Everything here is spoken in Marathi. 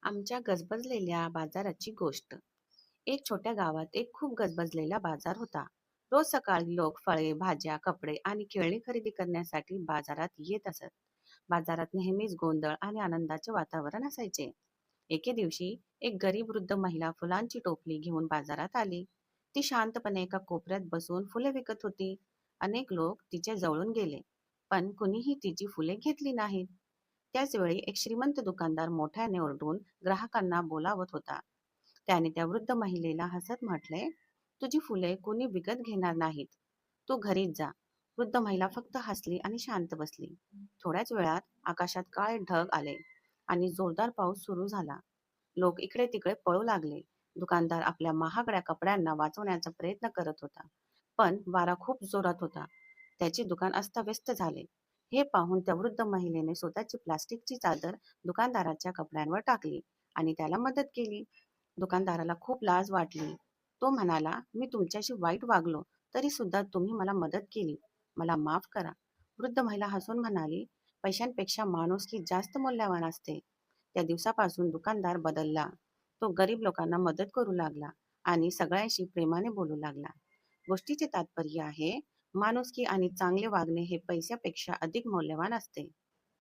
आमच्या गजबजलेल्या बाजाराची गोष्ट. एक छोट्या गावात एक खूप गजबजलेला बाजार होता. रोज सकाळी लोक फळे, भाज्या, कपडे आणि खेळणी खरेदी करण्यासाठी बाजारात येत असत. बाजारात नेहमीच गोंधळ आणि आनंदाचे वातावरण असायचे. एके दिवशी एक गरीब वृद्ध महिला फुलांची टोपली घेऊन बाजारात आली. ती शांतपणे एका कोपऱ्यात बसून फुले विकत होती. अनेक लोक तिच्या जवळून गेले, पण कुणीही तिची फुले घेतली नाहीत. त्याच वेळी एक श्रीमंत दुकानदार मोठ्याने ओरडून ग्राहकांना बोलावत होता. त्याने त्या वृद्ध महिलेला हसत म्हटले, तुझी फुले कोणी विकत घेणार नाहीत. तू घरीच जा. वृद्ध महिला फक्त हसली आणि शांत बसली. थोड्याच वेळात आकाशात काळे ढग आले आणि जोरदार पाऊस सुरू झाला. लोक इकडे तिकडे पळू लागले. दुकानदार आपल्या महागड्या कपड्यांना वाचवण्याचा प्रयत्न करत होता. पण वारा खूप जोरात होता. त्याचे दुकान अस्ताव्यस्त झाले. हे पाहून त्या वृद्ध महिलेने स्वतःची प्लास्टिकची चादर दुकानदाराच्या कपड्यांवर टाकली आणि त्याला मदत केली. दुकानदाराला खूप लाज वाटली. तो म्हणाला, मी तुमच्याशी वाईट वागलो, तरी सुद्धा तुम्ही मला मदत केली. मला माफ करा. वृद्ध महिला हसून म्हणाली, पैशांपेक्षा माणुसकी जास्त मूल्यवान असते. त्या दिवसापासून दुकानदार बदलला. तो गरीब लोकांना मदत करू लागला आणि सगळ्यांशी प्रेमाने बोलू लागला. गोष्टीचे तात्पर्य आहे, माणुसकी आणि चांगले वागणे हे पैशापेक्षा अधिक मौल्यवान असते.